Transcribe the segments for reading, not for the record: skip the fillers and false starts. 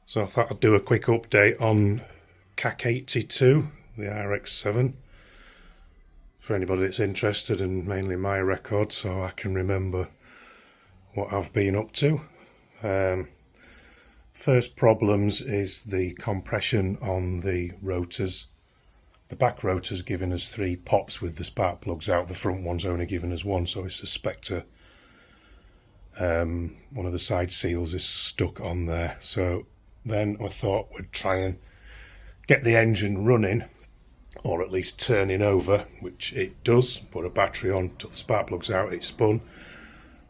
So I thought I'd do a quick update on CAK82, the RX7, for anybody that's interested, and mainly my record, so I can remember what I've been up to. First problems is the compression on the rotors. The back rotor's giving us 3 pops with the spark plugs out, the front one's only giving us 1, so I suspect one of the side seals is stuck on there. So then I thought we'd try and get the engine running, or at least turning over, which it does. Put a battery on, took the spark plugs out, it spun.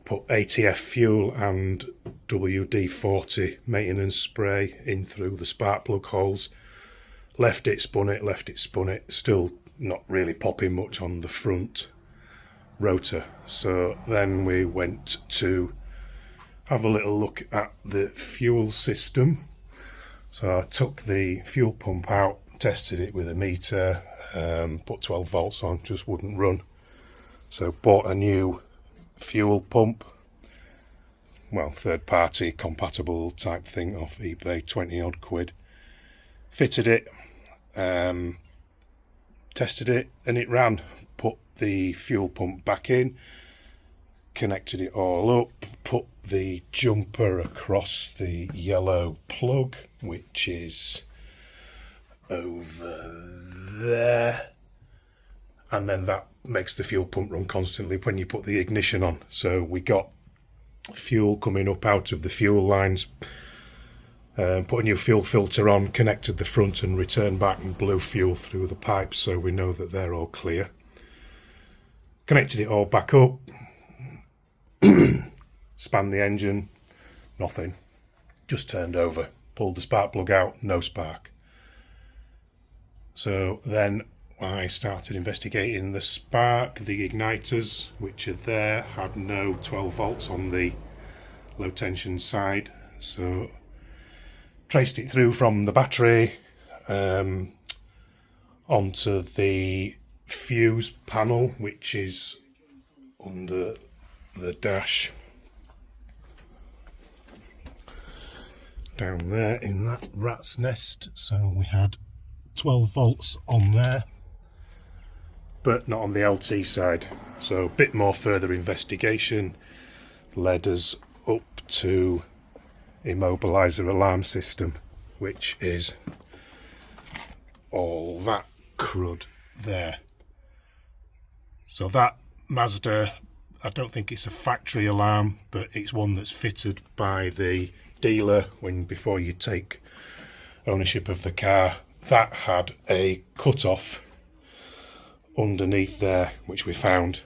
Put ATF fuel and WD-40 maintenance spray in through the spark plug holes. Left it, spun it, still not really popping much on the front rotor. So then we went to have a little look at the fuel system. So I took the fuel pump out, tested it with a meter, put 12 volts on, just wouldn't run. So bought a new fuel pump, well, third party compatible type thing off eBay, 20 odd quid. Fitted it, tested it, and it ran. Put the fuel pump back in, connected it all up, put the jumper across the yellow plug, which is over there, and then that makes the fuel pump run constantly when you put the ignition on. So we got fuel coming up out of the fuel lines, put a new fuel filter on, connected the front and returned back and blew fuel through the pipes, so we know that they're all clear. Connected it all back up, spanned the engine, nothing, just turned over. Pulled the spark plug out, no spark. So then I started investigating the spark. The igniters, which are there, had no 12 volts on the low tension side, so traced it through from the battery onto the fuse panel, which is under the dash down there in that rat's nest. So we had 12 volts on there, but not on the LT side. So a bit more further investigation led us up to immobilizer alarm system, which is all that crud there. So that Mazda, I don't think it's a factory alarm, but it's one that's fitted by the dealer before you take ownership of the car. That had a cut-off underneath there, which we found.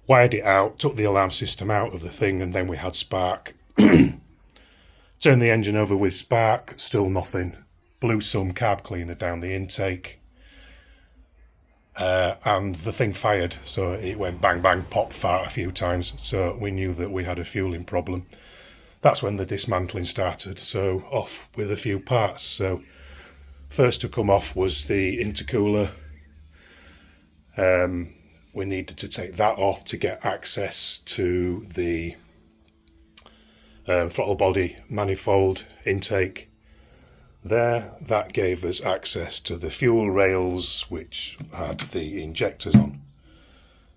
Wired it out, took the alarm system out of the thing, and then we had spark. Turned the engine over with spark, still nothing. Blew some carb cleaner down the intake, and the thing fired, so it went bang bang pop fart a few times, so we knew that we had a fueling problem. That's when the dismantling started, so off with a few parts. So first to come off was the intercooler. We needed to take that off to get access to the throttle body manifold intake there. That gave us access to the fuel rails, which had the injectors on.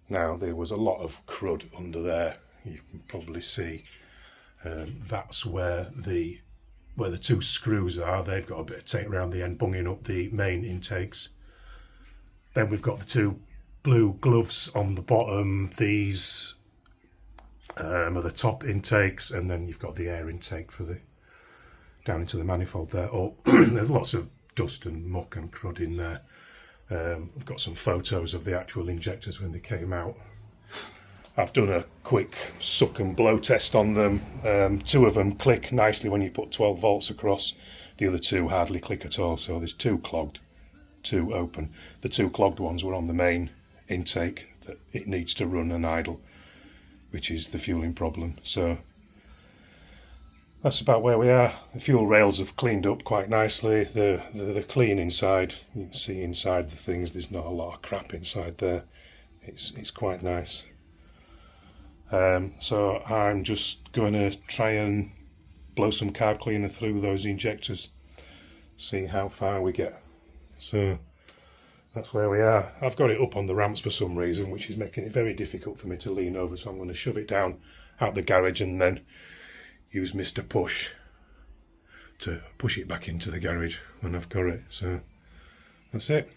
Now there was a lot of crud under there, you can probably see. That's where the 2 screws are. They've got a bit of tape around the end, bunging up the main intakes. Then we've got the 2 blue gloves on the bottom. These are the top intakes, and then you've got the air intake for the down into the manifold there. There's lots of dust and muck and crud in there. I've got some photos of the actual injectors when they came out. I've done a quick suck and blow test on them. 2 of them click nicely when you put 12 volts across. The other 2 hardly click at all. So there's 2 clogged, 2 open. The 2 clogged ones were on the main intake that it needs to run and idle, which is the fueling problem. So that's about where we are. The fuel rails have cleaned up quite nicely. They're clean inside. You can see inside the things, there's not a lot of crap inside there. It's quite nice. So I'm just going to try and blow some carb cleaner through those injectors, see how far we get. So that's where we are. I've got it up on the ramps for some reason, which is making it very difficult for me to lean over, so I'm going to shove it down out the garage and then use Mr. Push to push it back into the garage when I've got it. So that's it.